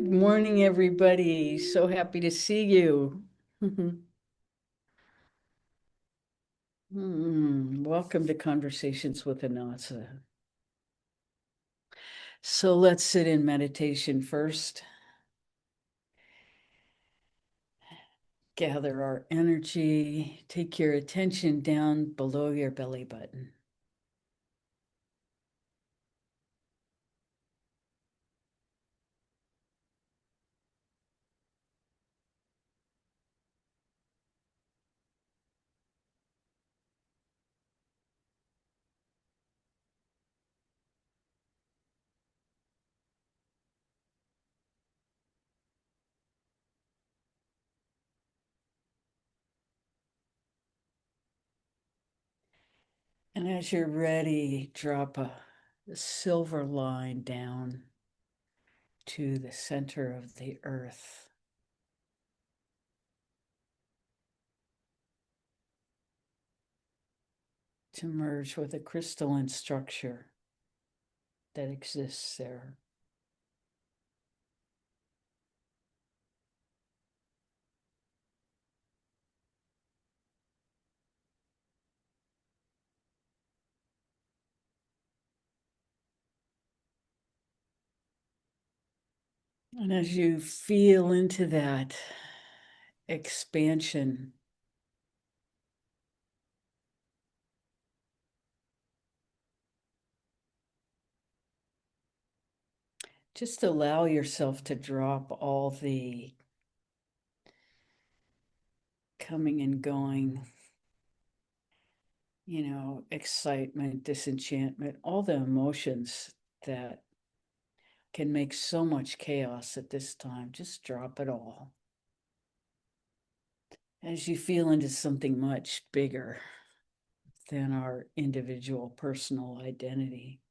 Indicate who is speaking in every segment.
Speaker 1: Good morning, everybody. So happy to see you. Welcome to Conversations with Annassa. So let's sit in meditation first. Gather our energy. Take your attention down below your belly button. And as you're ready, drop a silver line down to the center of the earth, to merge with a crystalline structure that exists there. And as you feel into that expansion, just allow yourself to drop all the coming and going, excitement, disenchantment, all the emotions that can make so much chaos at this time. Just drop it all as you feel into something much bigger than our individual personal identity.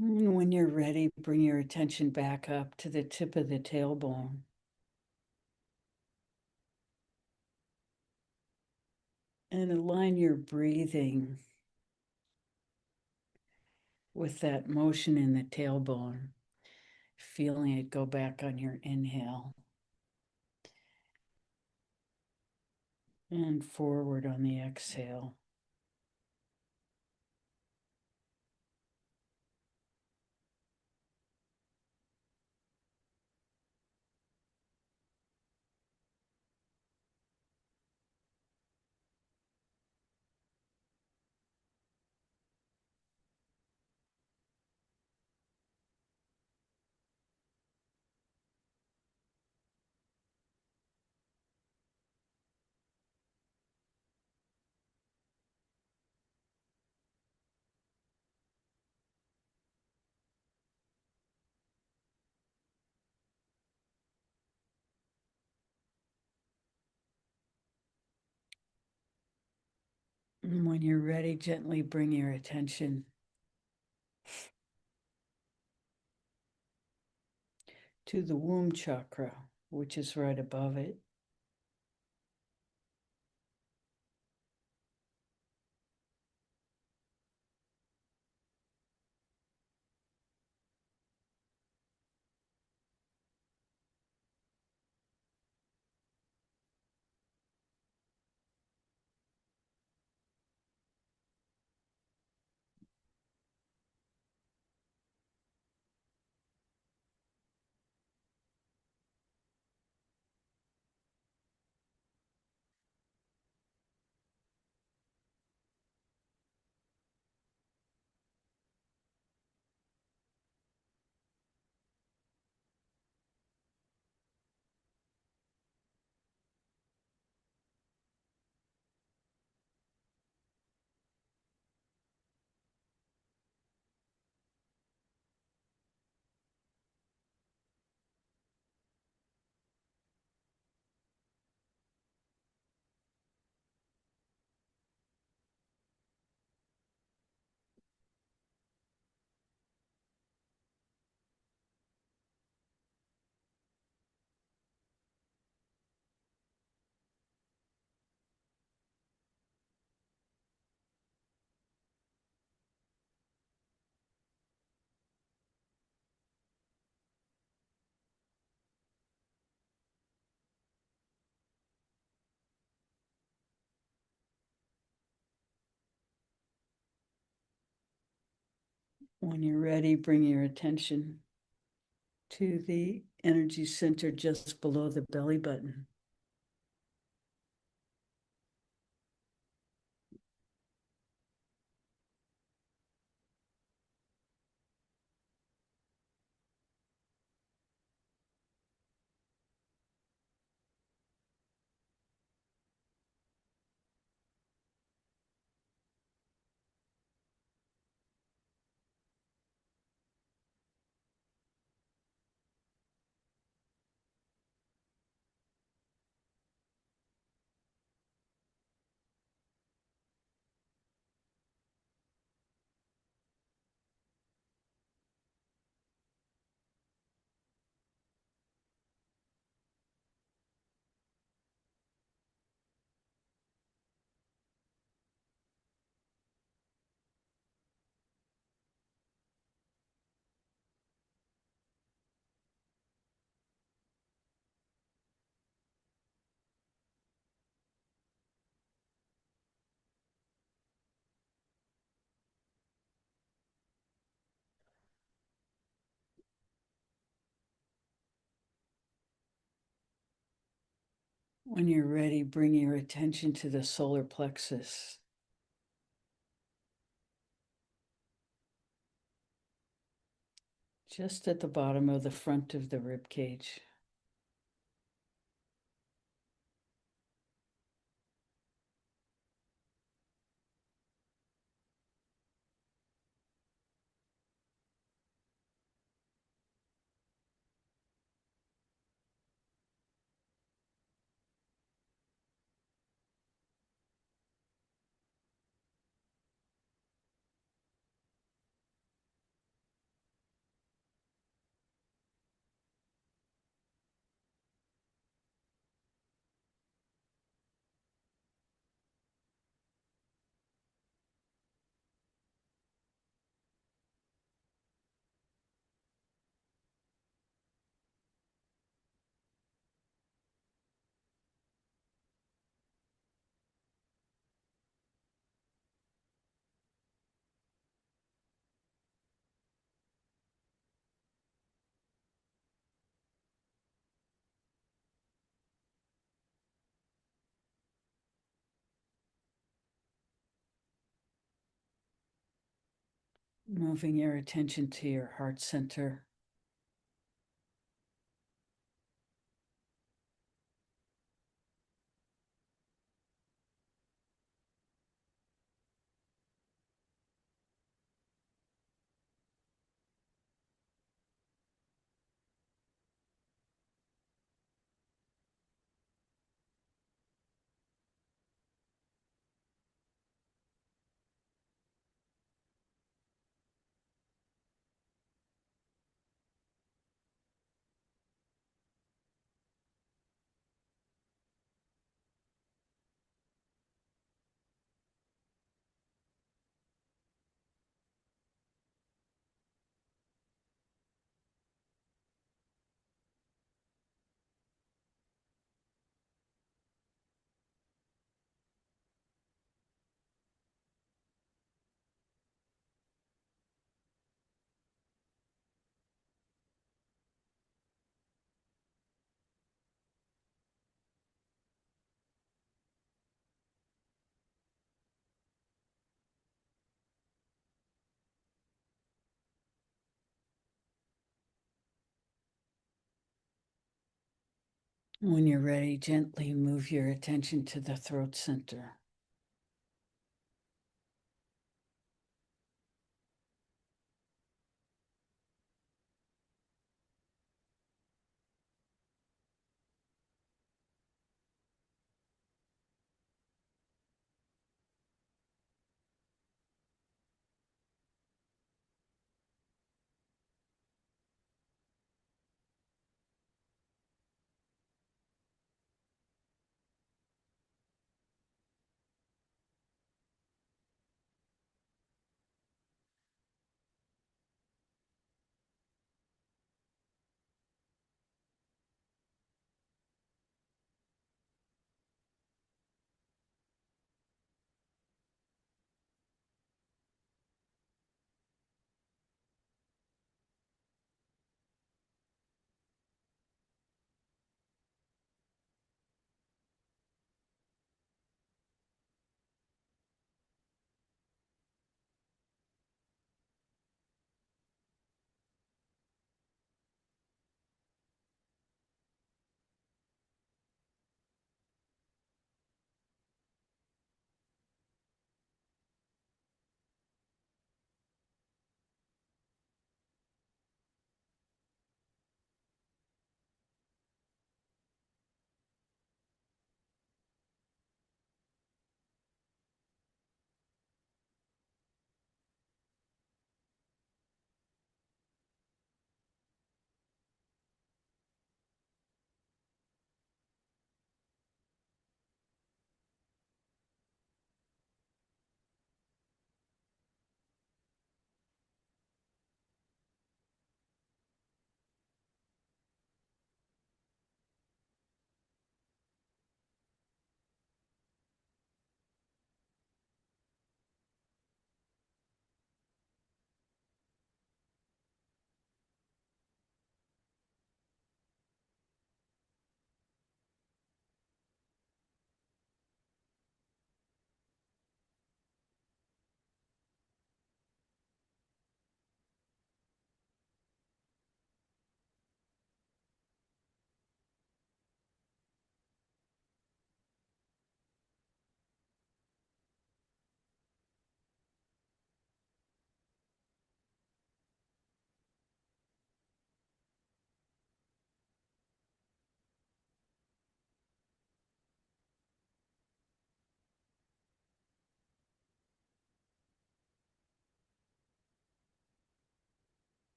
Speaker 1: And when you're ready, bring your attention back up to the tip of the tailbone. And align your breathing with that motion in the tailbone, feeling it go back on your inhale and forward on the exhale. And when you're ready, gently bring your attention to the womb chakra, which is right above it. When you're ready, bring your attention to the energy center just below the belly button. When you're ready, bring your attention to the solar plexus. Just at the bottom of the front of the rib cage. Moving your attention to your heart center. When you're ready, gently move your attention to the throat center.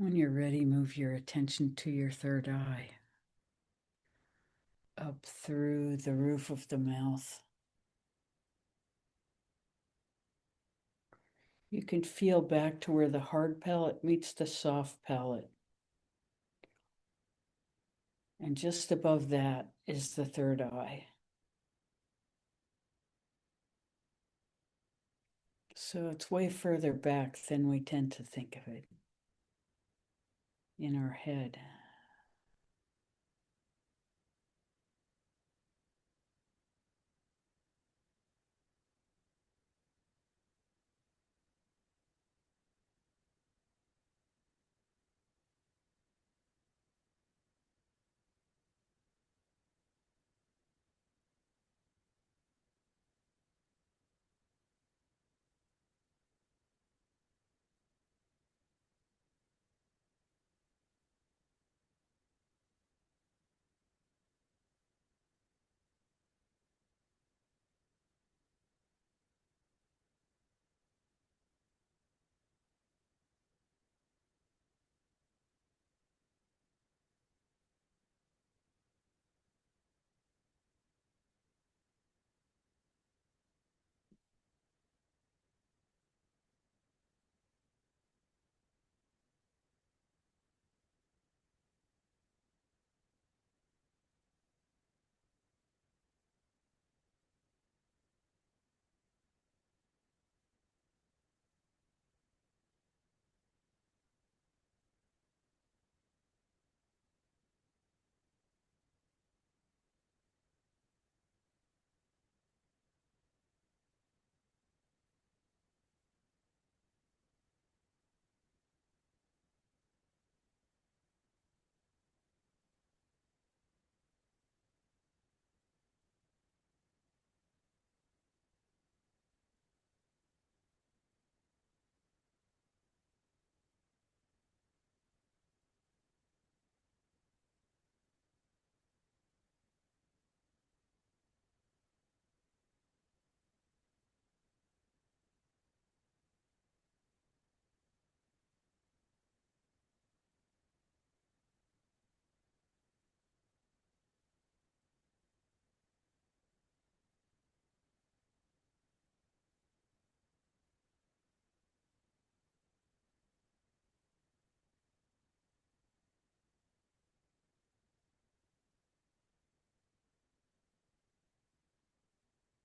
Speaker 1: When you're ready, move your attention to your third eye, up through the roof of the mouth. You can feel back to where the hard palate meets the soft palate. And just above that is the third eye. So it's way further back than we tend to think of it in our head.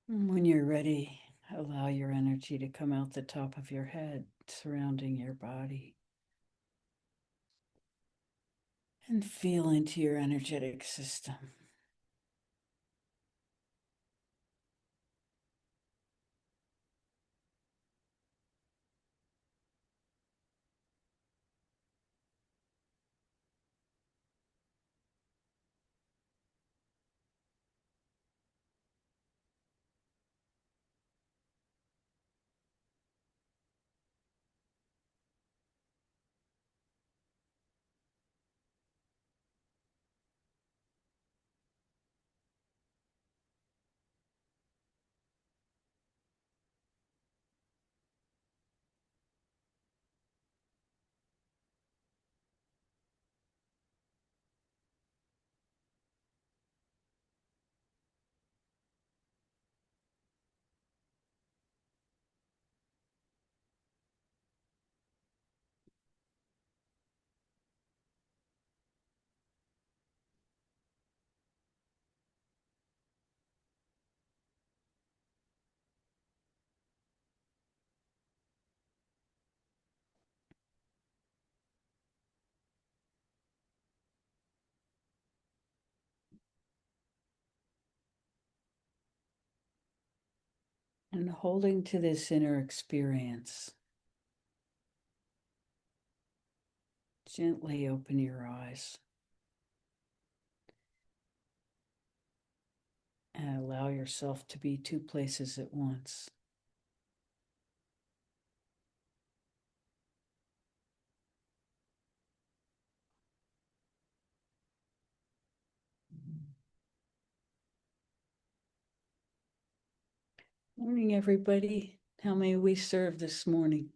Speaker 1: When you're ready, allow your energy to come out the top of your head, surrounding your body. And feel into your energetic system. And holding to this inner experience, gently open your eyes and allow yourself to be two places at once. Morning, everybody. How may we serve this morning?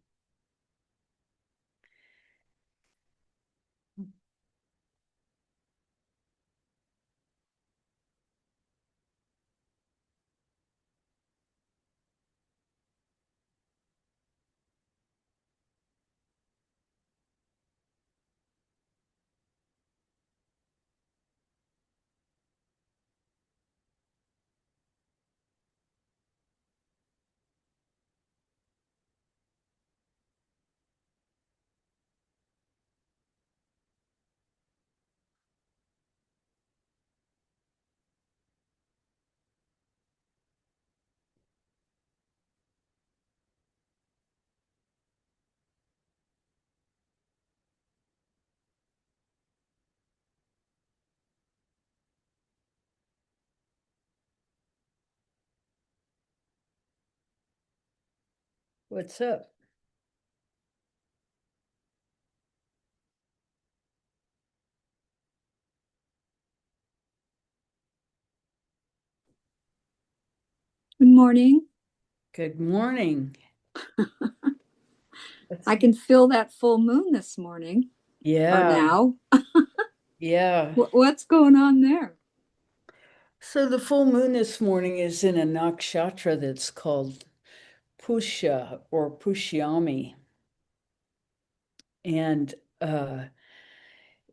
Speaker 1: What's up?
Speaker 2: Good morning.
Speaker 1: Good morning.
Speaker 2: I can feel that full moon this morning or
Speaker 1: Yeah,
Speaker 2: now.
Speaker 1: yeah.
Speaker 2: What's going on there?
Speaker 1: So the full moon this morning is in a nakshatra that's called Pusha or Pushyami. And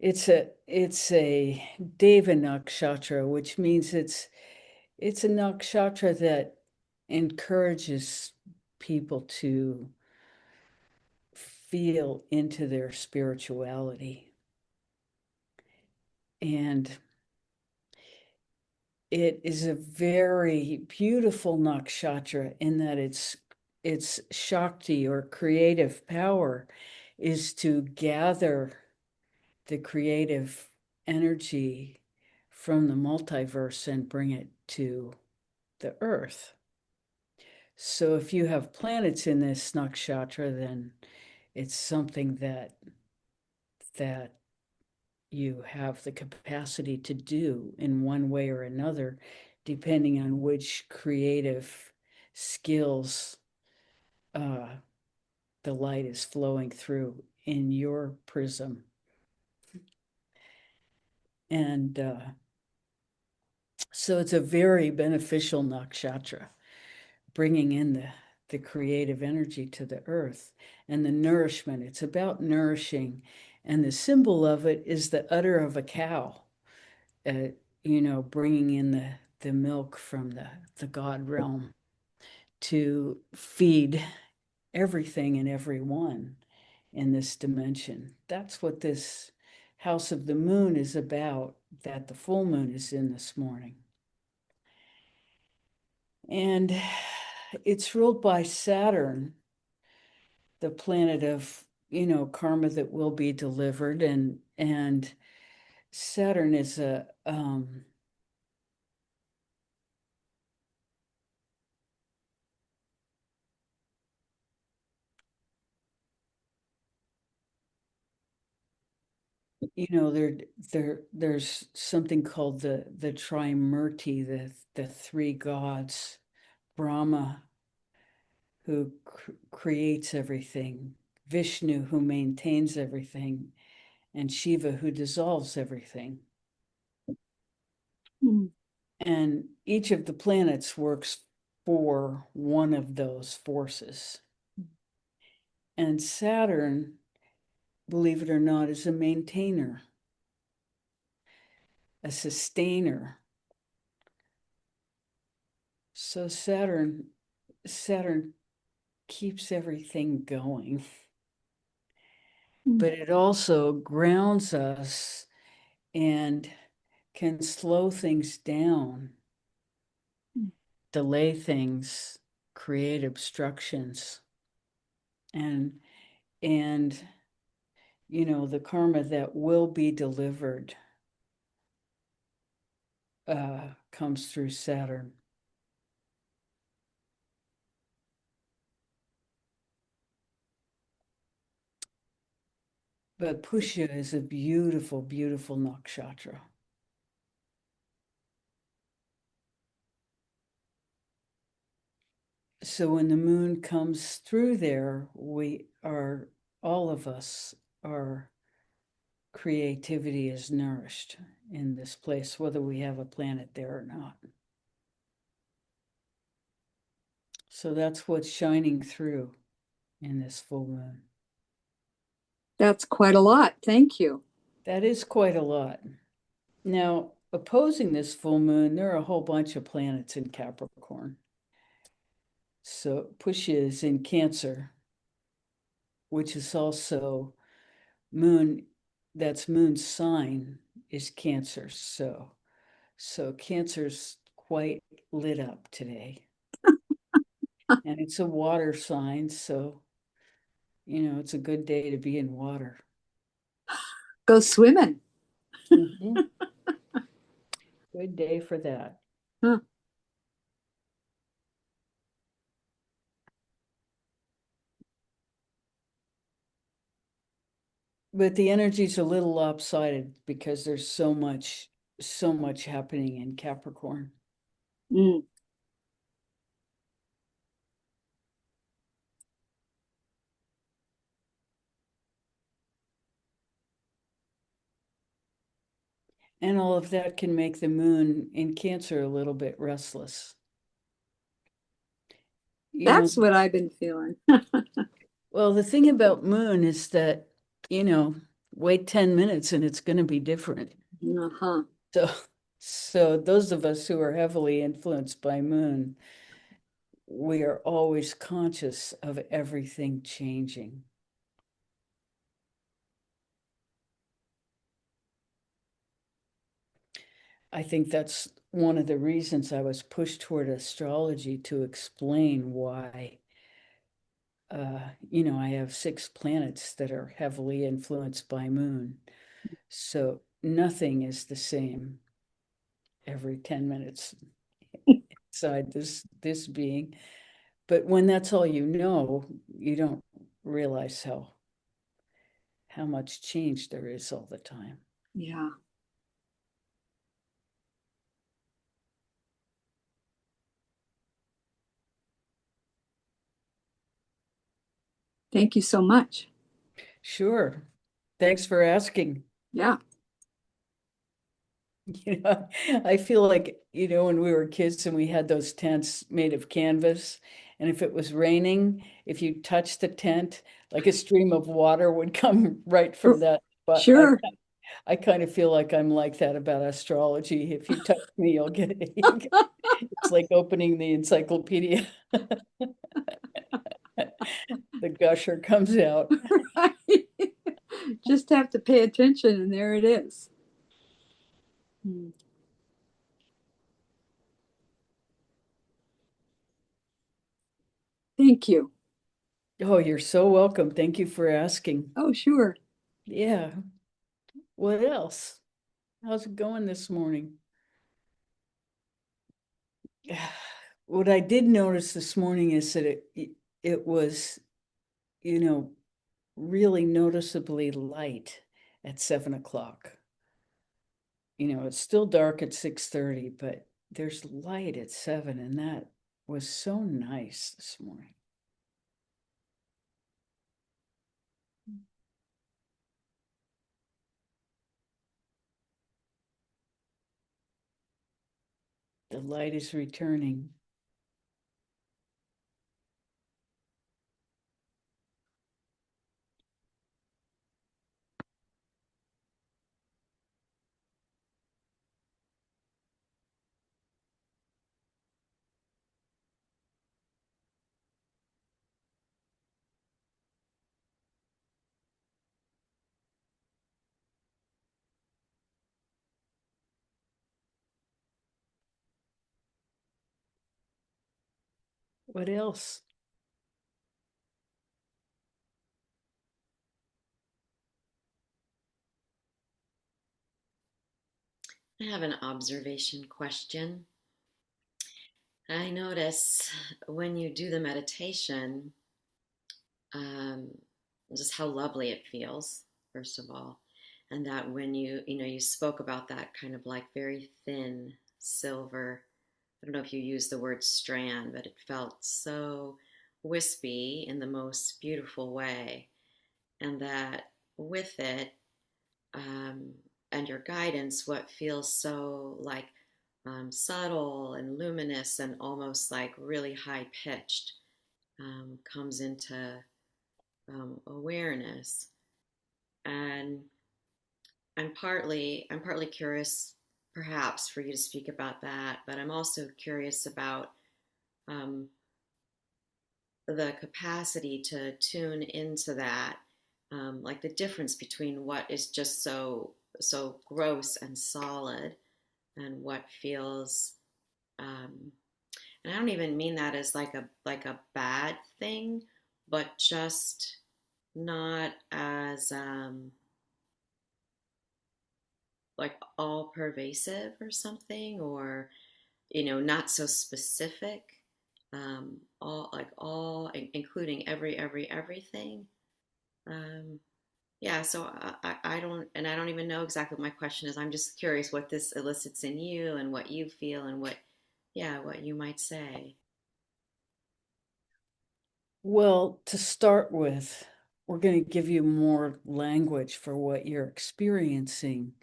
Speaker 1: it's a Deva nakshatra, which means it's a nakshatra that encourages people to feel into their spirituality. And it is a very beautiful nakshatra in that its Shakti or creative power is to gather the creative energy from the multiverse and bring it to the earth. So if you have planets in this nakshatra, then it's something that you have the capacity to do in one way or another, depending on which creative skills uh, the light is flowing through in your prism. And so it's a very beneficial nakshatra, bringing in the creative energy to the earth and the nourishment. It's about nourishing. And the symbol of it is the udder of a cow. uh, bringing in the milk from the God realm to feed everything and everyone in this dimension. That's what this house of the moon is about, that the full moon is in this morning. And it's ruled by Saturn, the planet of, karma that will be delivered. And Saturn is a there's something called the Trimurti, the three gods, Brahma, who creates everything, Vishnu, who maintains everything, and Shiva, who dissolves everything.
Speaker 2: Hmm.
Speaker 1: And each of the planets works for one of those forces. And Saturn, believe it or not, is a maintainer, a sustainer. So Saturn keeps everything going,
Speaker 2: Hmm.
Speaker 1: but it also grounds us and can slow things down, delay things, create obstructions. And the karma that will be delivered comes through Saturn. But Pushya is a beautiful, beautiful nakshatra. So when the moon comes through there, all of us, our creativity is nourished in this place, whether we have a planet there or not. So that's what's shining through in this full moon.
Speaker 2: That's quite a lot. Thank you.
Speaker 1: That is quite a lot. Now, opposing this full moon, there are a whole bunch of planets in Capricorn. So Pushya is in Cancer, which is also moon, that's moon's sign is Cancer. So Cancer's quite lit up today. And it's a water sign, so it's a good day to be in water.
Speaker 2: Go swimming.
Speaker 1: Mhm. Good day for that.
Speaker 2: Huh.
Speaker 1: but the energy's a little lopsided because there's so much happening in Capricorn.
Speaker 2: Mm.
Speaker 1: And all of that can make the moon in Cancer a little bit restless. You know,
Speaker 2: That's what I've been feeling.
Speaker 1: well, the thing about moon is that, you know, wait 10 minutes and it's going to be different.
Speaker 2: Uh-huh.
Speaker 1: So, so those of us who are heavily influenced by moon, we are always conscious of everything changing. I think that's one of the reasons I was pushed toward astrology, to explain why, I have 6 planets that are heavily influenced by moon. So nothing is the same every 10 minutes inside this being. But when that's all you know, you don't realize how much change there is all the time.
Speaker 2: Yeah. Thank you so much.
Speaker 1: Sure. Thanks for asking.
Speaker 2: Yeah.
Speaker 1: I feel like, when we were kids and we had those tents made of canvas, and if it was raining, if you touched the tent, like a stream of water would come right from that. But
Speaker 2: Sure.
Speaker 1: I kind of feel like I'm like that about astrology. If you touch me, you'll get it. It's like opening the encyclopedia. The gusher comes out.
Speaker 2: Right. Just have to pay attention, and there it is. Hmm. Thank you.
Speaker 1: Oh, you're so welcome. Thank you for asking.
Speaker 2: Oh, sure.
Speaker 1: Yeah. What else? How's it going this morning? What I did notice this morning is that it was, you know, really noticeably light at 7 o'clock. It's still dark at 6:30, but there's light at 7, and that was so nice this morning. The light is returning. What else?
Speaker 3: I have an observation question. I notice when you do the meditation, um, just how lovely it feels, first of all. And that when you spoke about that kind of like very thin silver, I don't know if you used the word strand, but it felt so wispy in the most beautiful way. And that with it, um, and your guidance, what feels so like subtle and luminous and almost like really high pitched comes into awareness. And I'm partly curious, perhaps, for you to speak about that, but I'm also curious about um, the capacity to tune into that, like the difference between what is just so gross and solid and what feels and I don't even mean that as like a bad thing, but just not as like all pervasive or something, or not so specific, all including everything. um Yeah, so I don't even know exactly what my question is. I'm just curious what this elicits in you and what you feel and what, yeah, what you might say.
Speaker 1: Well, to start with, we're going to give you more language for what you're experiencing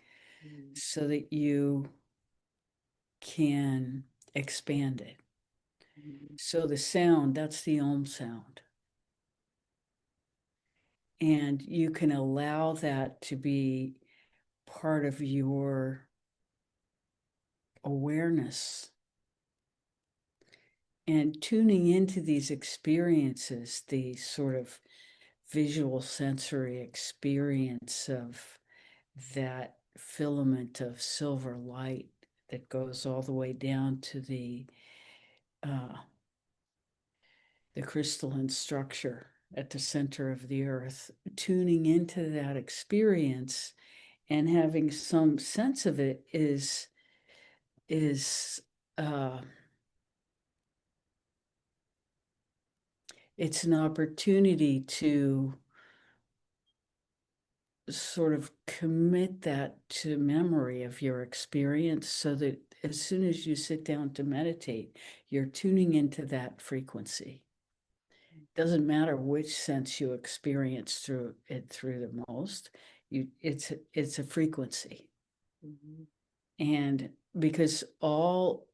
Speaker 3: Mm,
Speaker 1: so that you can expand it.
Speaker 3: mm,
Speaker 1: So the sound, that's the Om sound. And you can allow that to be part of your awareness and tuning into these experiences, the sort of visual sensory experience of that filament of silver light that goes all the way down to uh, the crystalline structure at the center of the earth, tuning into that experience and having some sense of it is uh, it's an opportunity to sort of commit that to memory of your experience so that as soon as you sit down to meditate, you're tuning into that frequency. Doesn't matter which sense you experience through it through the most, it's a frequency.
Speaker 3: mhm,
Speaker 1: And because all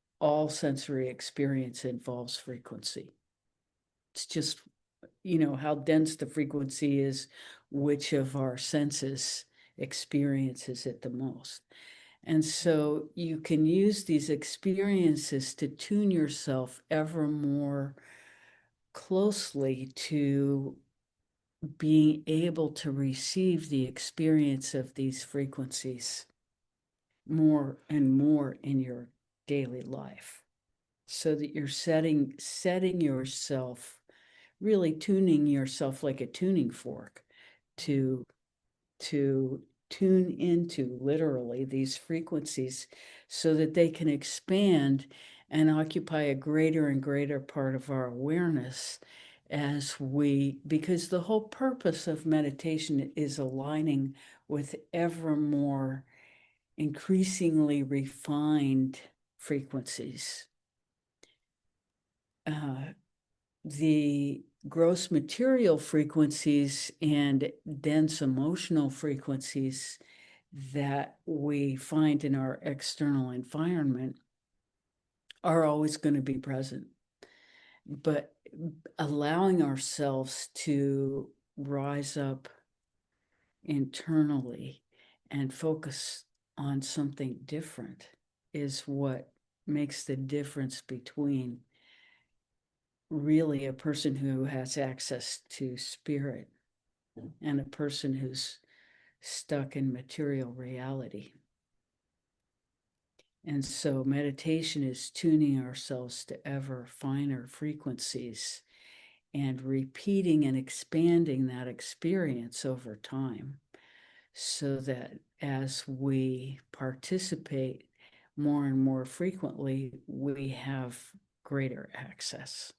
Speaker 1: sensory experience involves frequency. It's just, how dense the frequency is, which of our senses experiences it the most. And so you can use these experiences to tune yourself ever more closely to being able to receive the experience of these frequencies more and more in your daily life so that you're setting yourself, really tuning yourself like a tuning fork to to tune into literally these frequencies so that they can expand and occupy a greater and greater part of our awareness because the whole purpose of meditation is aligning with ever more increasingly refined frequencies. Uh, the gross material frequencies and dense emotional frequencies that we find in our external environment are always going to be present. But allowing ourselves to rise up internally and focus on something different is what makes the difference between really a person who has access to spirit and a person who's stuck in material reality. And so meditation is tuning ourselves to ever finer frequencies and repeating and expanding that experience over time so that as we participate more and more frequently, we have greater access.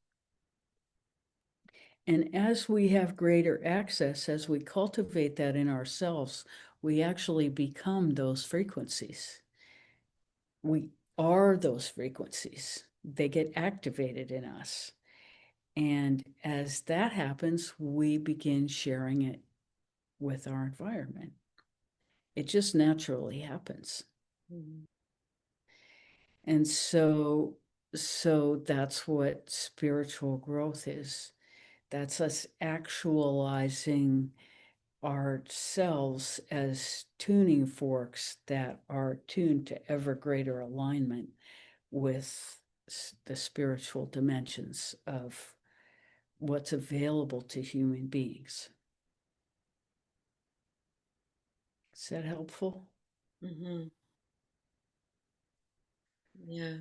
Speaker 1: And as we have greater access, as we cultivate that in ourselves, we actually become those frequencies. We are those frequencies. They get activated in us. And as that happens, we begin sharing it with our environment. It just naturally happens.
Speaker 3: mhm,
Speaker 1: And so that's what spiritual growth is. That's us actualizing ourselves as tuning forks that are tuned to ever greater alignment with the spiritual dimensions of what's available to human beings. Is that helpful?
Speaker 3: mhm. Yeah.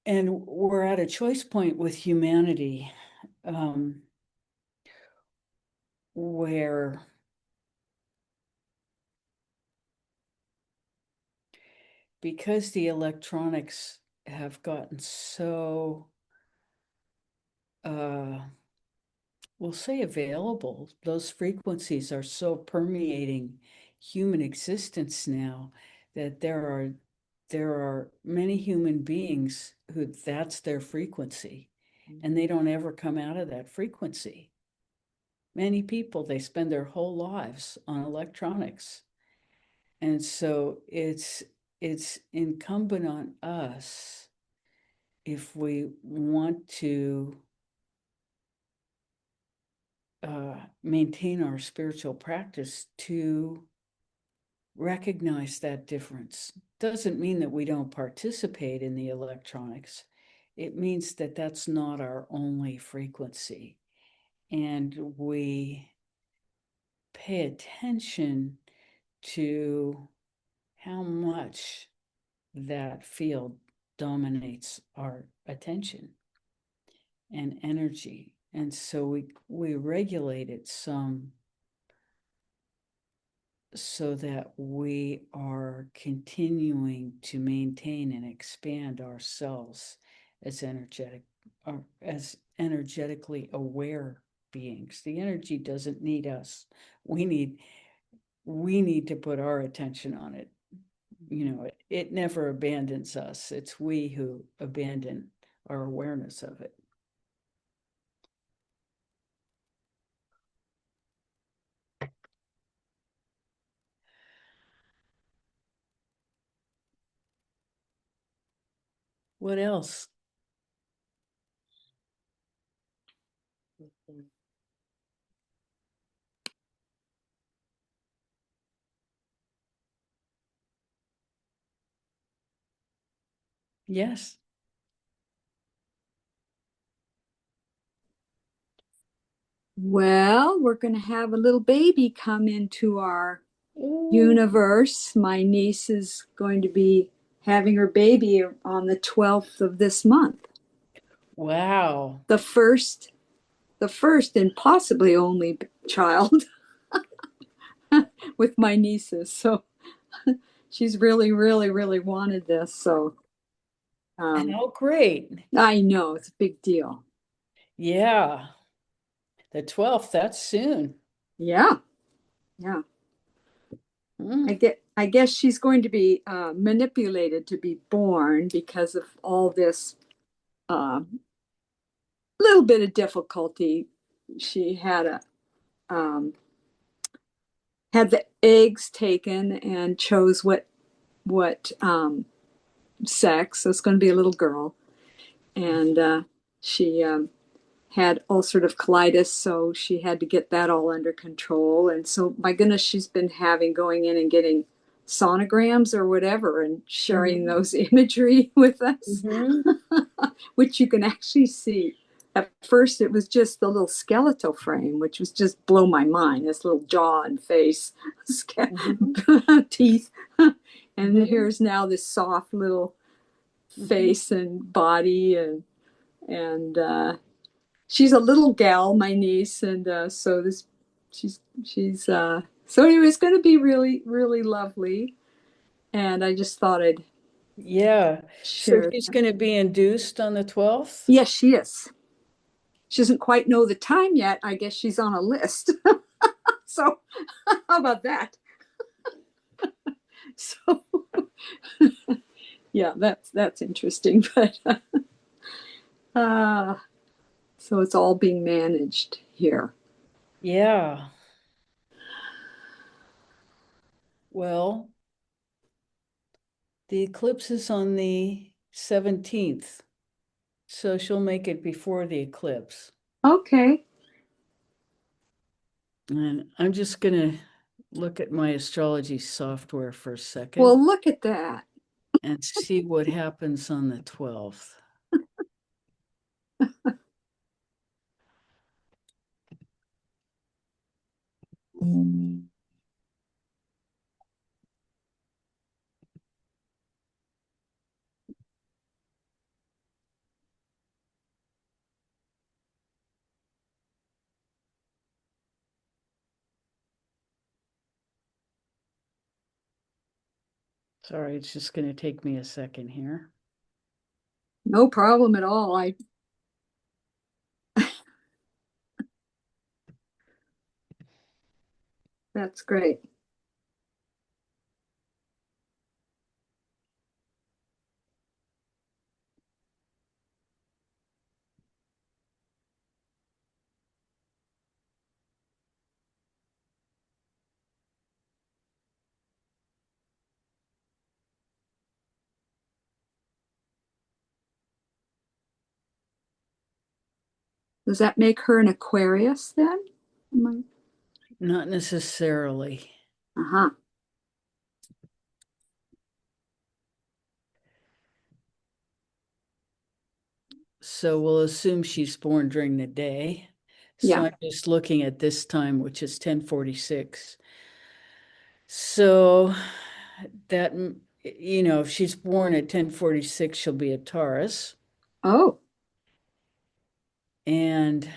Speaker 1: And we're at a choice point with humanity where because the electronics have gotten so we'll say available. Those frequencies are so permeating human existence now that there are many human beings who that's their frequency, and they don't ever come out of that frequency. Many people, they spend their whole lives on electronics. And so it's incumbent on us, if we want to maintain our spiritual practice, to recognize that difference. Doesn't mean that we don't participate in the electronics. It means that that's not our only frequency. And we pay attention to how much that field dominates our attention and energy. And so we regulate it some, so that we are continuing to maintain and expand ourselves as energetically aware beings. The energy doesn't need us. We need to put our attention on it. It never abandons us. It's we who abandon our awareness of it. What else?
Speaker 3: Mhm.
Speaker 1: Yes.
Speaker 2: Well, we're going to have a little baby come into our
Speaker 1: Ooh.
Speaker 2: universe. My niece is going to be having her baby on the 12th of this month.
Speaker 1: Wow.
Speaker 2: The first and possibly only child with my nieces. So she's really, really, really wanted this. So
Speaker 1: How great.
Speaker 2: I know it's a big deal.
Speaker 1: Yeah. The 12th, that's soon.
Speaker 2: Yeah, yeah.
Speaker 1: Mm.
Speaker 2: I guess she's going to be manipulated to be born because of all this uh, little bit of difficulty. She um, had the eggs taken and chose what sex. So it's going to be a little girl, and she had ulcerative colitis, so she had to get that all under control. And so, my goodness, she's been having going in and getting sonograms or whatever and sharing
Speaker 1: Mhm.
Speaker 2: those imagery with us,
Speaker 1: Mhm.
Speaker 2: which you can actually see. At first, it was just the little skeletal frame, which was just blow my mind. This little jaw and face,
Speaker 1: Mhm.
Speaker 2: teeth, and
Speaker 1: Mhm.
Speaker 2: here's now this soft little
Speaker 1: Mhm.
Speaker 2: face and body, and she's a little gal, my niece, and so this she's so anyway, it's going to be really, really lovely, and I just thought I'd
Speaker 1: Yeah. So
Speaker 2: share
Speaker 1: she's
Speaker 2: that.
Speaker 1: going to be induced on the 12th?
Speaker 2: Yes, she is. She doesn't quite know the time yet. I guess she's on a list. So how about that? So yeah, that's interesting, but uh, so it's all being managed here.
Speaker 1: Yeah. Well, the eclipse is on the 17th, so she'll make it before the eclipse.
Speaker 2: Okay.
Speaker 1: And I'm just going to look at my astrology software for a
Speaker 2: Well,
Speaker 1: second
Speaker 2: look at that.
Speaker 1: and see what happens on the 12th. Sorry, it's just going to take me a second here.
Speaker 2: No problem at all. That's great. Does that make her an Aquarius then?
Speaker 1: Not necessarily.
Speaker 2: Uh-huh.
Speaker 1: So we'll assume she's born during the day. So
Speaker 2: Yeah.
Speaker 1: I'm just looking at this time, which is 10:46. So that, if she's born at 10:46, she'll be a Taurus.
Speaker 2: Oh,
Speaker 1: And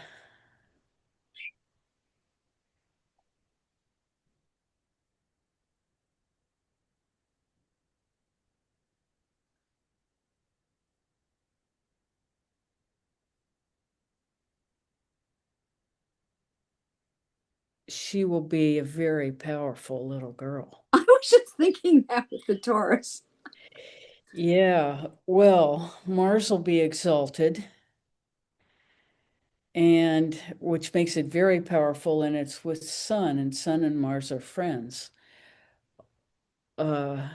Speaker 1: she will be a very powerful little girl.
Speaker 2: I was just thinking that with the Taurus.
Speaker 1: Yeah, well, Mars will be exalted, and which makes it very powerful, and it's with Sun, and Sun and Mars are friends. Uh,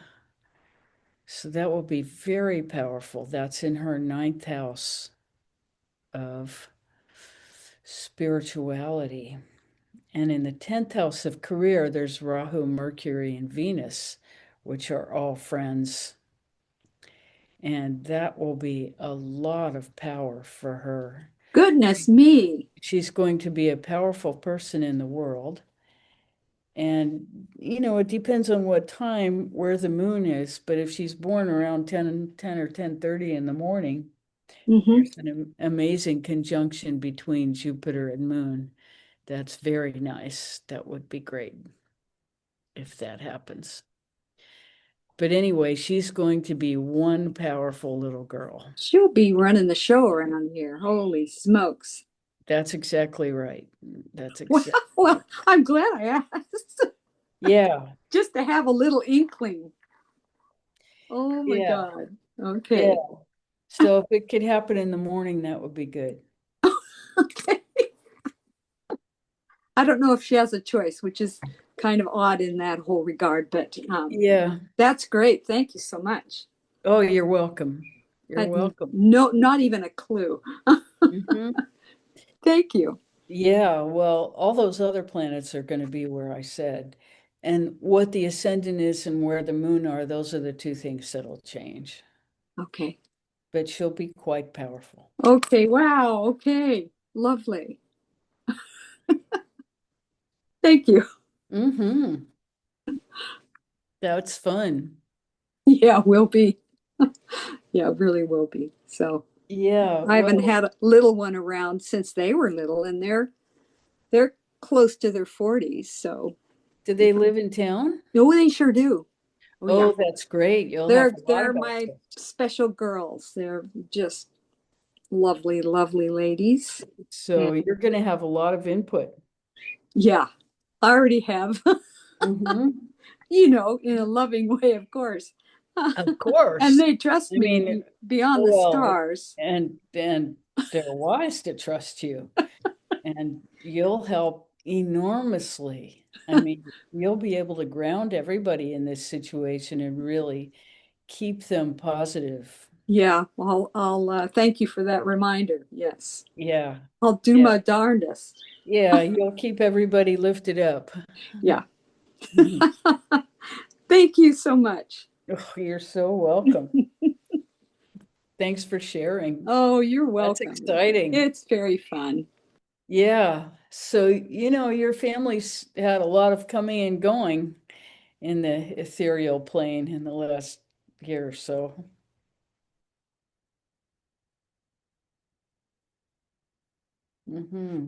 Speaker 1: so that will be very powerful. That's in her ninth house of spirituality. And in the 10th house of career, there's Rahu, Mercury, and Venus, which are all friends. And that will be a lot of power for her.
Speaker 2: Goodness me.
Speaker 1: She's going to be a powerful person in the world. And, it depends on what time, where the moon is. But if she's born around 10 or 10:30 in the morning,
Speaker 2: Mm-hmm.
Speaker 1: there's an amazing conjunction between Jupiter and moon. That's very nice. That would be great if that happens. But anyway, she's going to be one powerful little girl.
Speaker 2: She'll be running the show around here. Holy smokes.
Speaker 1: That's exactly right. That's
Speaker 2: Well,
Speaker 1: exactly
Speaker 2: well, I'm glad I asked.
Speaker 1: Yeah.
Speaker 2: Just to have a little inkling. Oh my
Speaker 1: Yeah.
Speaker 2: God.
Speaker 1: Yeah.
Speaker 2: Okay.
Speaker 1: So if it could happen in the morning, that would be good.
Speaker 2: Okay. I don't know if she has a choice, which is kind of odd in that whole regard, but
Speaker 1: Yeah.
Speaker 2: that's great. Thank you so much.
Speaker 1: Oh, you're welcome.
Speaker 2: I
Speaker 1: You're
Speaker 2: had
Speaker 1: welcome.
Speaker 2: not even a clue.
Speaker 1: Hmm.
Speaker 2: Thank you.
Speaker 1: Yeah, well, all those other planets are going to be where I said. And what the ascendant is and where the moon are, those are the two things that'll change.
Speaker 2: Okay.
Speaker 1: But she'll be quite powerful.
Speaker 2: Okay. Wow. Okay. Lovely. Thank you.
Speaker 1: Mm-hmm. That's fun.
Speaker 2: Yeah, will be. Yeah, really will be. So
Speaker 1: Yeah,
Speaker 2: I haven't
Speaker 1: well,
Speaker 2: had a little one around since they were little, and they're close to their 40s. So
Speaker 1: do they live in town?
Speaker 2: no, they sure do. Oh yeah.
Speaker 1: Oh, that's great. You'll have
Speaker 2: They're
Speaker 1: a lot
Speaker 2: they're
Speaker 1: of
Speaker 2: my
Speaker 1: access.
Speaker 2: special girls. They're just lovely, lovely ladies.
Speaker 1: So
Speaker 2: And
Speaker 1: you're going to have a lot of input.
Speaker 2: yeah, I already have,
Speaker 1: Mm-hmm.
Speaker 2: in a loving way, of course.
Speaker 1: Of
Speaker 2: And
Speaker 1: course.
Speaker 2: they trust
Speaker 1: I
Speaker 2: me
Speaker 1: mean,
Speaker 2: beyond the
Speaker 1: well,
Speaker 2: stars.
Speaker 1: and they're wise to trust you, and you'll help enormously. I mean, you'll be able to ground everybody in this situation and really keep them positive.
Speaker 2: Yeah, well, I'll thank you for that reminder. Yes,
Speaker 1: Yeah.
Speaker 2: I'll do
Speaker 1: Yeah.
Speaker 2: my darndest.
Speaker 1: Yeah, you'll keep everybody lifted up.
Speaker 2: Yeah.
Speaker 1: Mhm.
Speaker 2: Thank you so much.
Speaker 1: Oh, you're so welcome. Thanks for sharing.
Speaker 2: Oh, you're
Speaker 1: That's
Speaker 2: welcome.
Speaker 1: exciting.
Speaker 2: It's very fun.
Speaker 1: Yeah. So, your family's had a lot of coming and going in the ethereal plane in the last year or so. Hmm.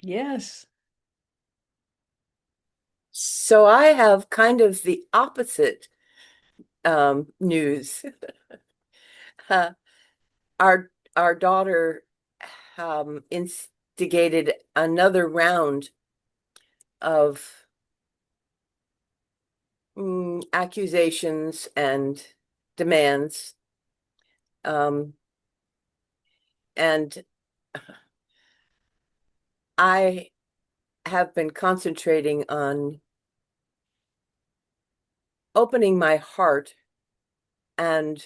Speaker 1: Yes.
Speaker 4: So I have kind of the opposite news. Uh, our daughter instigated another round of accusations and demands. And I have been concentrating on opening my heart, and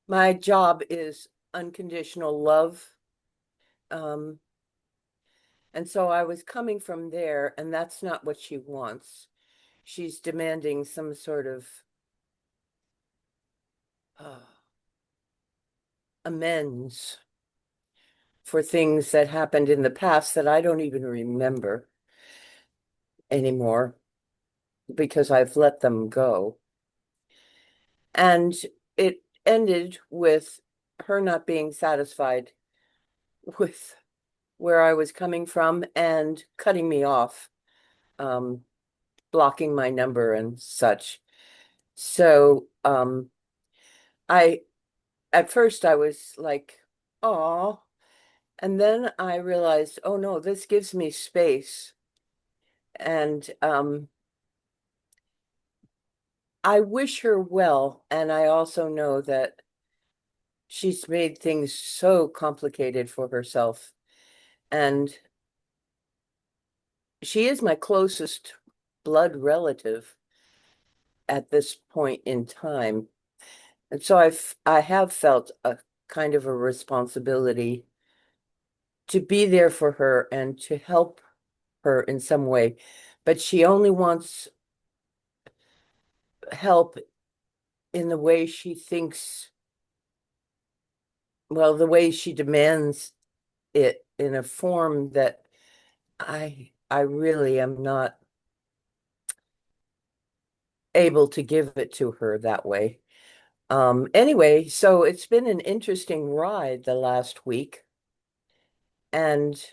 Speaker 4: my job is unconditional love. Um, and so I was coming from there, and that's not what she wants. She's demanding some sort of uh, amends for things that happened in the past that I don't even remember anymore because I've let them go. And it ended with her not being satisfied with where I was coming from and cutting me off, um, blocking my number and such. So I at first I was like, oh, and then I realized, oh no, this gives me space. And I wish her well, and I also know that she's made things so complicated for herself. And she is my closest blood relative at this point in time. And so I have felt a kind of a responsibility to be there for her and to help her in some way. But she only wants help in the way she thinks, well, the way she demands it in a form that I really am not able to give it to her that way. Anyway, so it's been an interesting ride the last week. And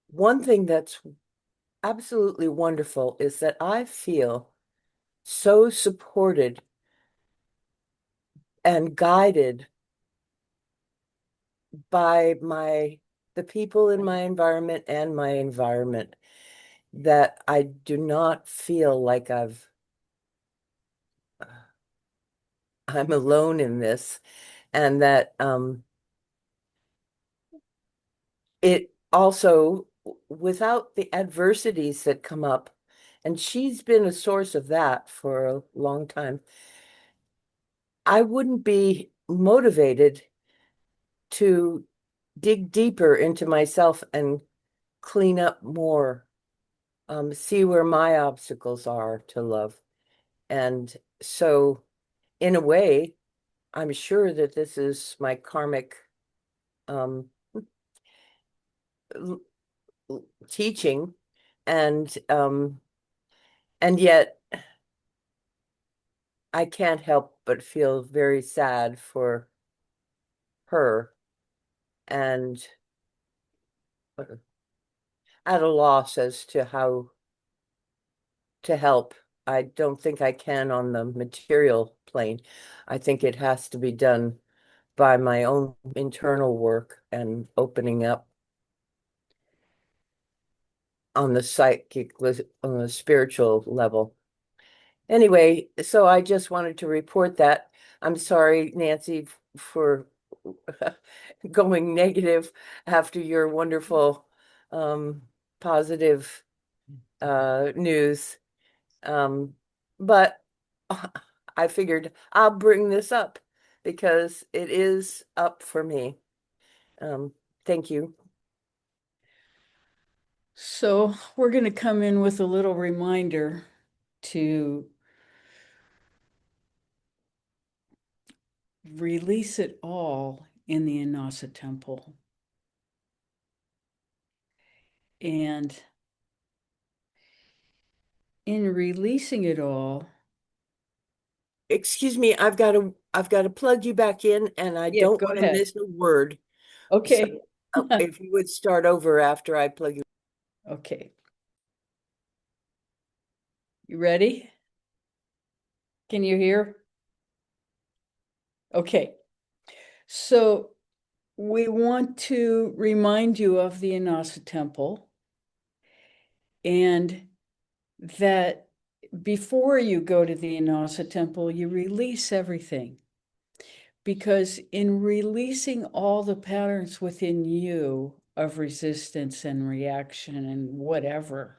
Speaker 4: one thing that's absolutely wonderful is that I feel so supported and guided by the people in my environment and my environment that I do not feel like I'm alone in this, and that it also, without the adversities that come up, and she's been a source of that for a long time, I wouldn't be motivated to dig deeper into myself and clean up more, see where my obstacles are to love. And so, in a way, I'm sure that this is my karmic um, l- teaching, and yet I can't help but feel very sad for her and at a loss as to how to help. I don't think I can on the material plane. I think it has to be done by my own internal work and opening up on the psychic, on the spiritual level. Anyway, so I just wanted to report that. I'm sorry, Nancy, for going negative after your wonderful, um, positive news. Um, but I figured I'll bring this up because it is up for me. Um, thank you.
Speaker 1: So we're going to come in with a little reminder to release it all in the Annassa temple. And in releasing it all,
Speaker 4: Excuse me, I've got to I've got to plug you back in, and I
Speaker 1: Yeah,
Speaker 4: don't
Speaker 1: go
Speaker 4: want to
Speaker 1: ahead.
Speaker 4: miss a word. So
Speaker 1: Okay.
Speaker 4: if you would start over after I plug you.
Speaker 1: Okay. You ready? Can you hear? Okay. So we want to remind you of the Annassa temple, and that before you go to the Annassa temple, you release everything. Because in releasing all the patterns within you of resistance and reaction and whatever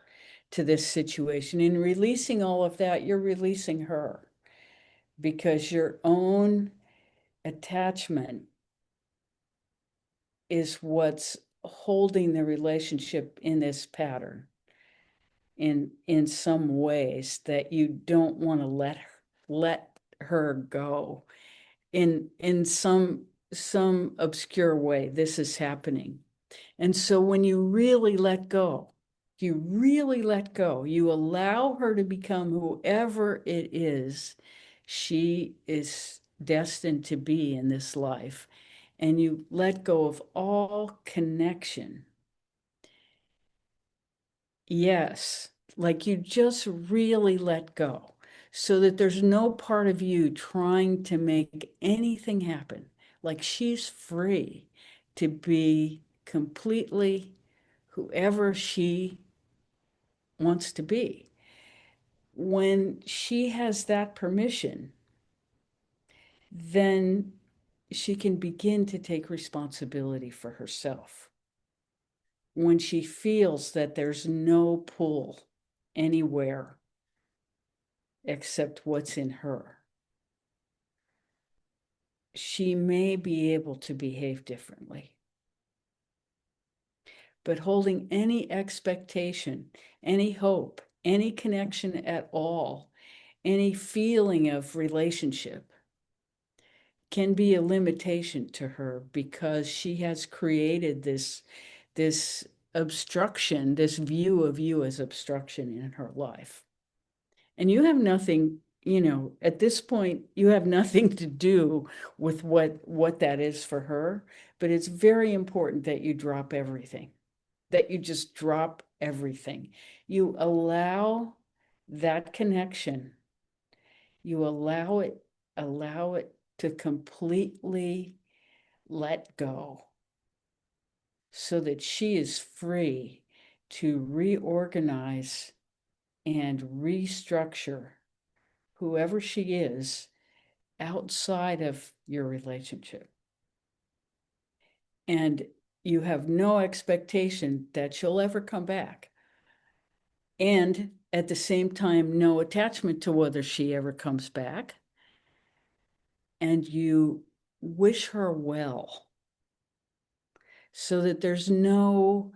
Speaker 1: to this situation, in releasing all of that, you're releasing her, because your own attachment is what's holding the relationship in this pattern in some ways that you don't want to let her go. In some obscure way, this is happening. And so when you really let go, you allow her to become whoever it is she is destined to be in this life, and you let go of all connection. Yes, like you just really let go, so that there's no part of you trying to make anything happen. Like she's free to be completely whoever she wants to be. When she has that permission, then she can begin to take responsibility for herself. When she feels that there's no pull anywhere except what's in her, she may be able to behave differently. But holding any expectation, any hope, any connection at all, any feeling of relationship can be a limitation to her, because she has created this obstruction, this view of you as obstruction in her life. And you have nothing, at this point, you have nothing to do with what that is for her. But it's very important that you drop everything, that you just drop everything. You allow that connection, you allow it to completely let go, so that she is free to reorganize and restructure whoever she is outside of your relationship. And you have no expectation that she'll ever come back. And at the same time, no attachment to whether she ever comes back. And you wish her well, so that there's no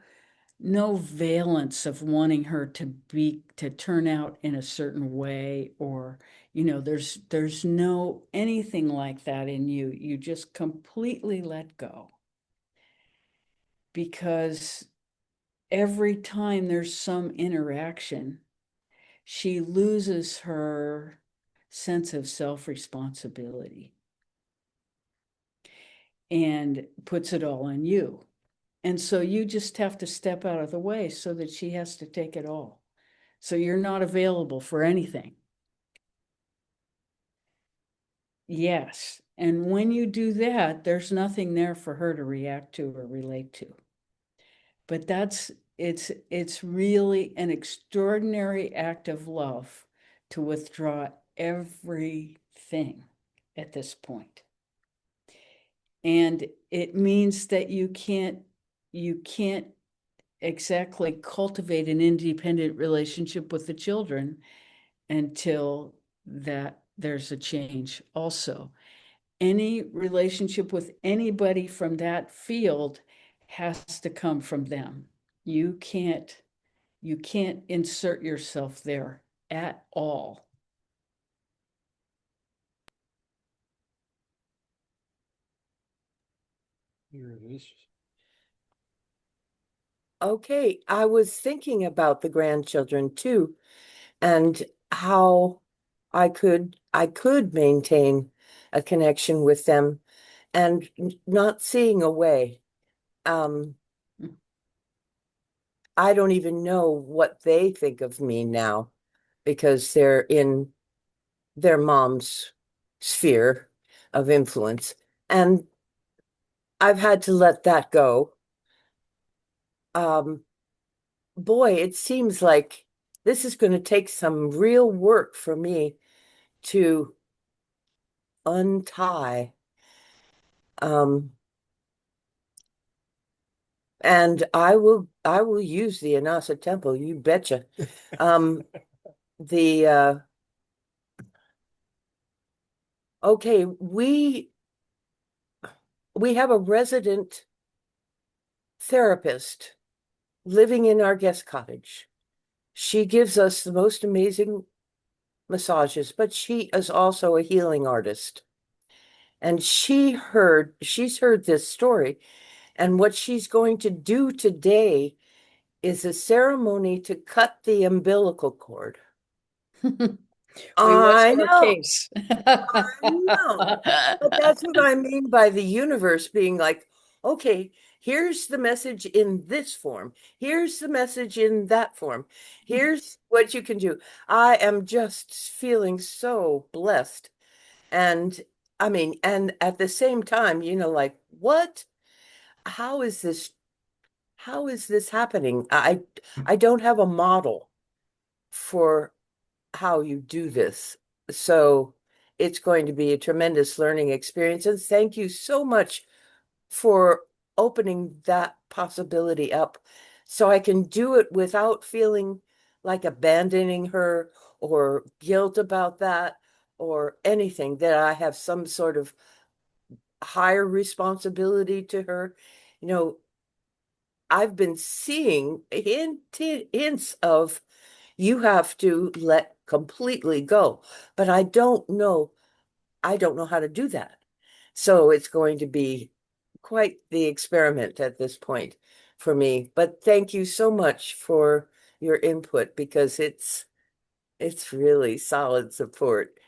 Speaker 1: valence of wanting her to turn out in a certain way, or there's no anything like that in you. You just completely let go, because every time there's some interaction, she loses her sense of self-responsibility and puts it all on you. And so you just have to step out of the way, so that she has to take it all. So you're not available for anything. Yes. And when you do that, there's nothing there for her to react to or relate to. But it's really an extraordinary act of love to withdraw everything at this point. And it means that you can't exactly cultivate an independent relationship with the children until that there's a change. Also, any relationship with anybody from that field has to come from them. You can't insert yourself there at all.
Speaker 5: Here it is.
Speaker 4: Okay, I was thinking about the grandchildren too, and how I could maintain a connection with them and not seeing a way. Um, I don't even know what they think of me now because they're in their mom's sphere of influence. And I've had to let that go. Um, Boy, it seems like this is going to take some real work for me to untie. Um, and I will use the Annassa temple, you betcha. Um, the Okay, we have a resident therapist living in our guest cottage. She gives us the most amazing massages, but she is also a healing artist. And she's heard this story. And what she's going to do today is a ceremony to cut the umbilical cord.
Speaker 1: We rest
Speaker 4: I
Speaker 1: our
Speaker 4: know,
Speaker 1: case.
Speaker 4: I know. But that's what I mean by the universe being like, okay, here's the message in this form. Here's the message in that form. Here's what you can do. I am just feeling so blessed. And I mean, and at the same time, like, what? How is this? How is this happening? I don't have a model for how you do this. So it's going to be a tremendous learning experience. And thank you so much for opening that possibility up so I can do it without feeling like abandoning her or guilt about that or anything, that I have some sort of higher responsibility to her. You know, I've been seeing hints of you have to let completely go, but I don't know how to do that. So it's going to be quite the experiment at this point for me. But thank you so much for your input because it's really solid support.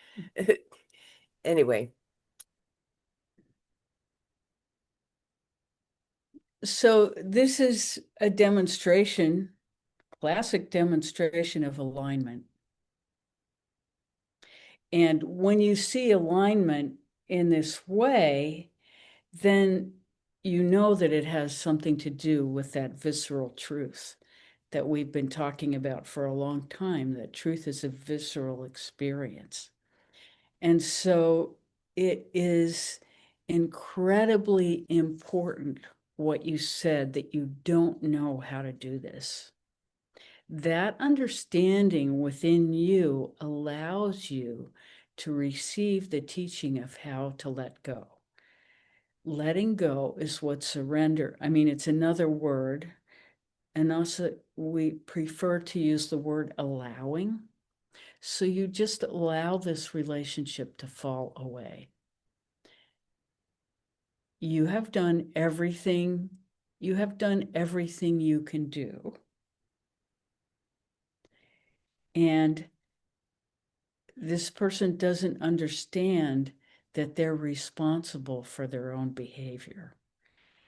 Speaker 4: Anyway,
Speaker 1: So this is a demonstration, classic demonstration of alignment. And when you see alignment in this way, then you know that it has something to do with that visceral truth that we've been talking about for a long time, that truth is a visceral experience. And so it is incredibly important what you said, that you don't know how to do this. That understanding within you allows you to receive the teaching of how to let go. Letting go is what surrender. I mean, it's another word. And also, we prefer to use the word allowing. So you just allow this relationship to fall away. You have done everything. You have done everything you can do. And this person doesn't understand that they're responsible for their own behavior.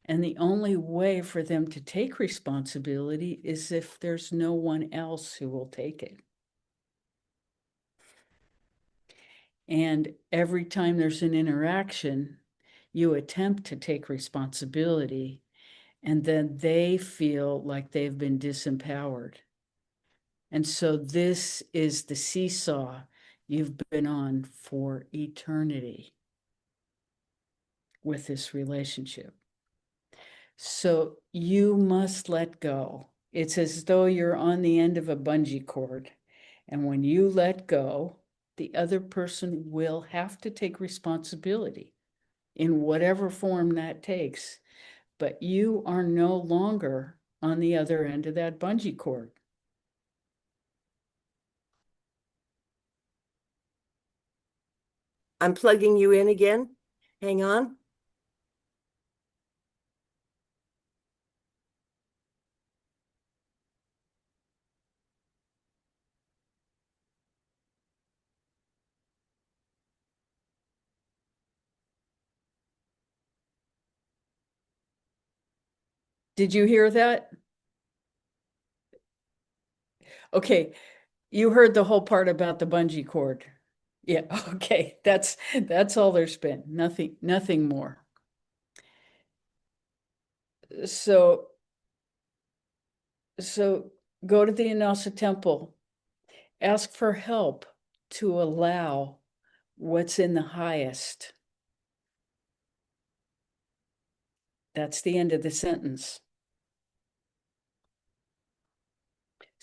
Speaker 1: And the only way for them to take responsibility is if there's no one else who will take it. And every time there's an interaction, you attempt to take responsibility, and then they feel like they've been disempowered. And so this is the seesaw you've been on for eternity with this relationship. So you must let go. It's as though you're on the end of a bungee cord. And when you let go, the other person will have to take responsibility in whatever form that takes. But you are no longer on the other end of that bungee cord.
Speaker 4: I'm plugging you in again. Hang on.
Speaker 1: Did you hear that? Okay, you heard the whole part about the bungee cord. Yeah, okay. That's all there's been. Nothing more. So go to the Annassa temple, ask for help to allow what's in the highest. That's the end of the sentence.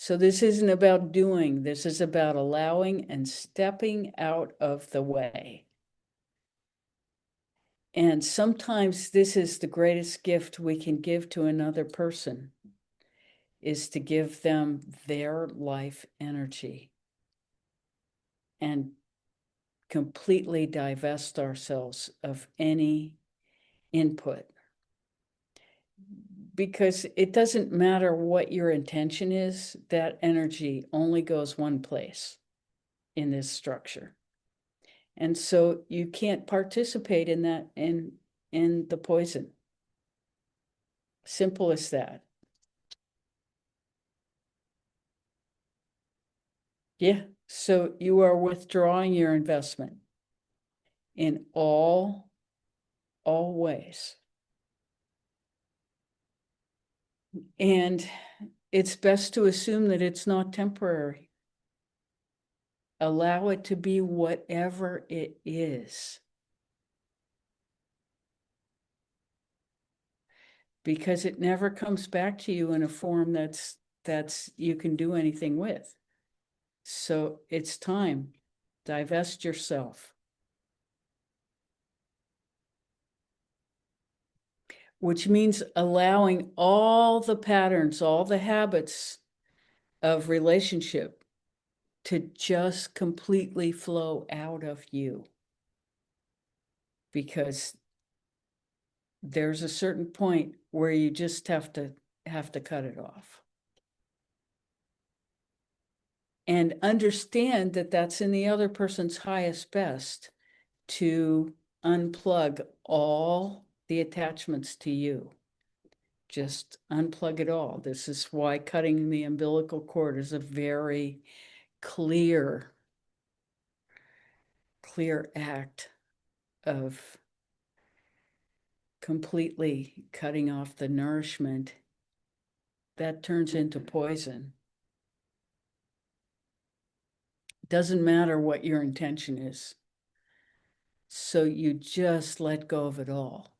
Speaker 1: So this isn't about doing, this is about allowing and stepping out of the way. And sometimes this is the greatest gift we can give to another person, is to give them their life energy and completely divest ourselves of any input. Because it doesn't matter what your intention is, that energy only goes one place in this structure. And so you can't participate in that, in the poison. Simple as that. Yeah. So you are withdrawing your investment in all ways. And it's best to assume that it's not temporary. Allow it to be whatever it is. Because it never comes back to you in a form that's you can do anything with. So it's time. Divest yourself. Which means allowing all the patterns, all the habits of relationship to just completely flow out of you. Because there's a certain point where you just have to cut it off. And understand that that's in the other person's highest best to unplug all the attachments to you. Just unplug it all. This is why cutting the umbilical cord is a very clear act of completely cutting off the nourishment that turns into poison. Doesn't matter what your intention is. So you just let go of it all.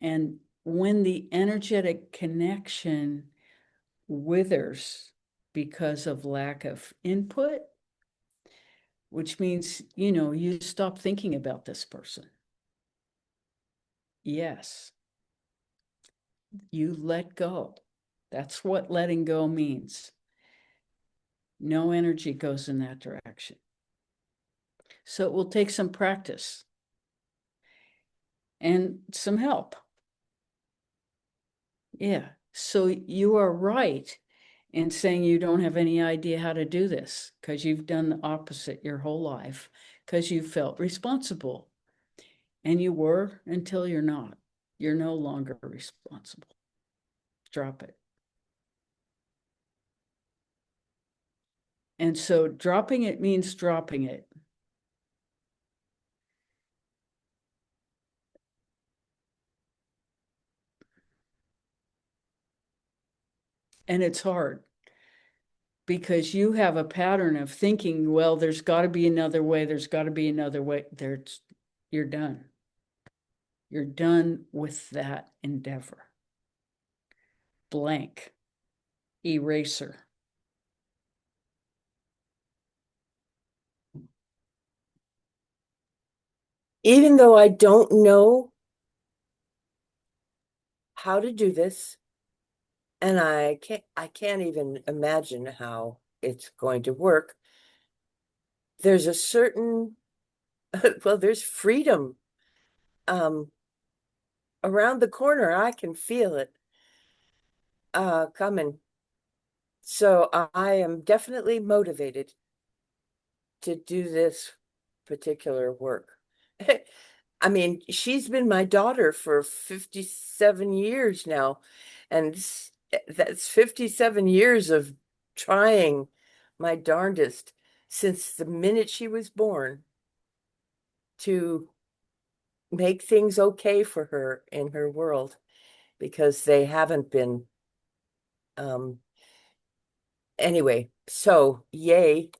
Speaker 1: And when the energetic connection withers because of lack of input, which means, you stop thinking about this person. Yes, you let go. That's what letting go means. No energy goes in that direction. So it will take some practice and some help. Yeah. So you are right in saying you don't have any idea how to do this, because you've done the opposite your whole life, because you felt responsible. And you were until you're not. You're no longer responsible. Drop it. And so dropping it means dropping it. And it's hard because you have a pattern of thinking, well, there's got to be another way. There's got to be another way. You're done. You're done with that endeavor. Blank. Eraser.
Speaker 4: Even though I don't know how to do this, and I can't even imagine how it's going to work, there's a certain well, there's freedom around the corner. I can feel it coming. So I am definitely motivated to do this particular work. I mean, she's been my daughter for 57 years now. And that's 57 years of trying my darndest since the minute she was born to make things okay for her in her world, because they haven't been. Um, anyway, so yay.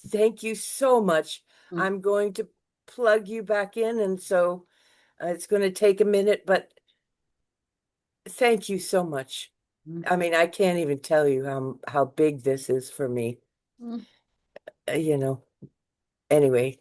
Speaker 4: Thank you so much.
Speaker 1: Mm.
Speaker 4: I'm going to plug you back in, and so it's going to take a minute, but thank you so much.
Speaker 1: Mm.
Speaker 4: I mean, I can't even tell you how big this is for me.
Speaker 1: Mm.
Speaker 4: You know. Anyway,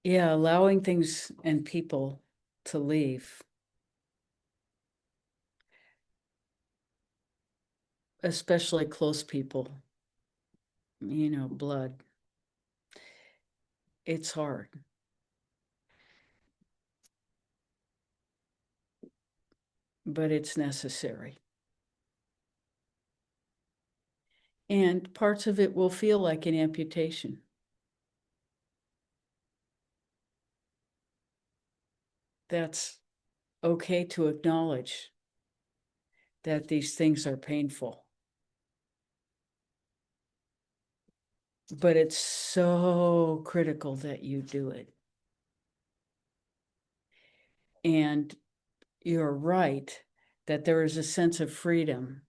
Speaker 1: Yeah, allowing things and people to leave, especially close people, blood. It's hard, but it's necessary. And parts of it will feel like an amputation. That's okay to acknowledge that these things are painful. But it's so critical that you do it. And you're right that there is a sense of freedom.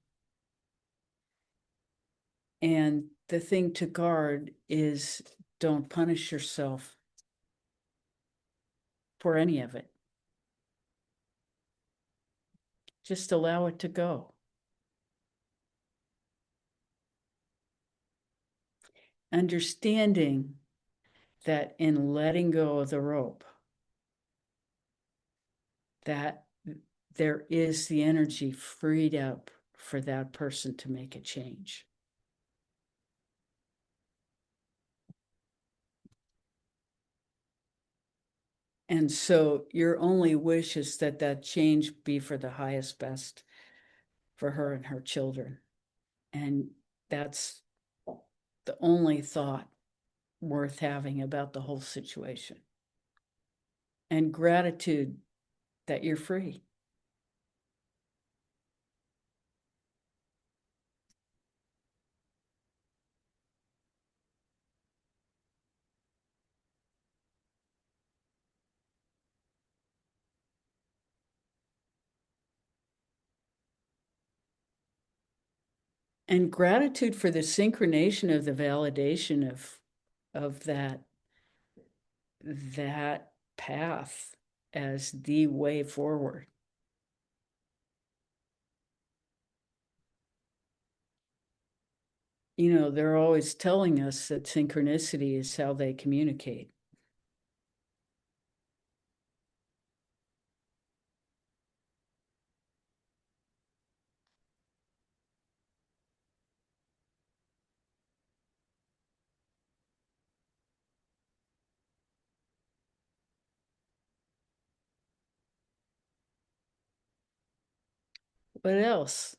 Speaker 1: And the thing to guard is don't punish yourself for any of it. Just allow it to go. Understanding that in letting go of the rope, that there is the energy freed up for that person to make a change. And so your only wish is that that change be for the highest best for her and her children. And that's the only thought worth having about the whole situation. And gratitude that you're free. And gratitude for the synchronization of the validation of that path as the way forward. They're always telling us that synchronicity is how they communicate. What else?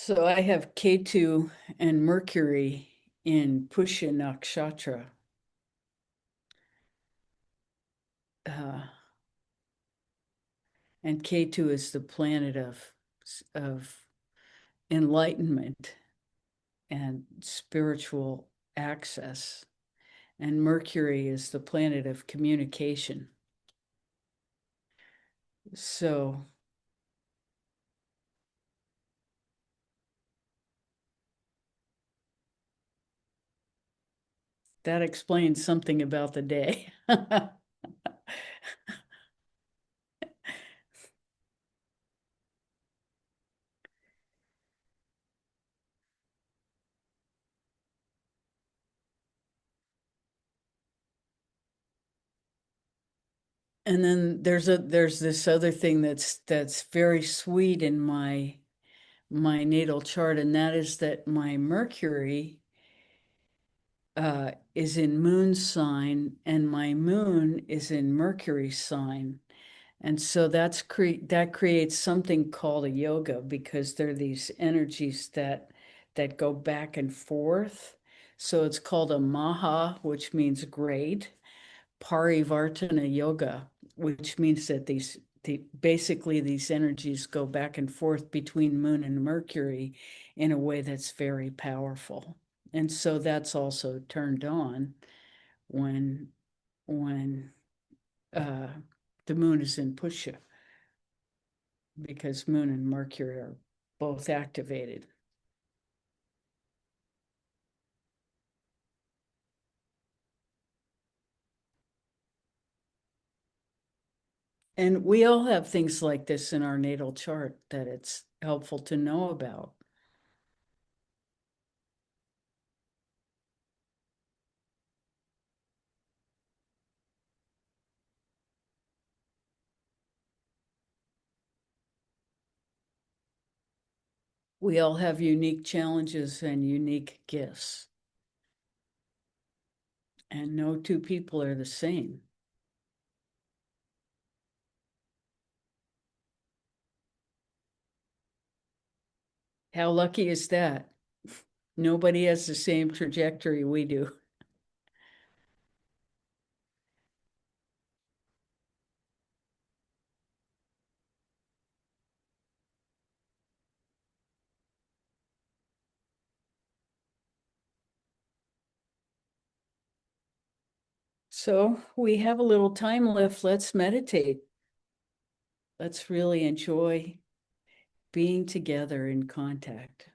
Speaker 1: So I have Ketu and Mercury in Pushya Nakshatra. uh, and Ketu is the planet of enlightenment and spiritual access. And Mercury is the planet of communication. So that explains something about the day. And then there's this other thing that's very sweet in my natal chart, and that is that my Mercury is in moon sign and my moon is in Mercury sign. And so that creates something called a yoga, because there are these energies that go back and forth. So it's called a maha, which means great, parivartana yoga, which means that basically these energies go back and forth between moon and Mercury in a way that's very powerful. And so that's also turned on when when uh, the moon is in Pusha, because moon and Mercury are both activated. And we all have things like this in our natal chart that it's helpful to know about. We all have unique challenges and unique gifts, and no two people are the same. How lucky is that? Nobody has the same trajectory we do. So we have a little time left. Let's meditate. Let's really enjoy being together in contact.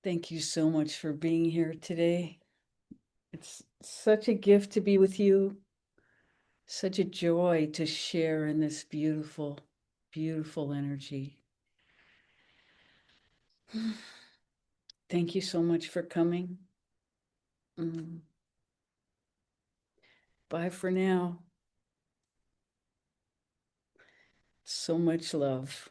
Speaker 1: Thank you so much for being here today. It's such a gift to be with you, such a joy to share in this beautiful, beautiful energy. Thank you so much for coming. Bye for now. So much love.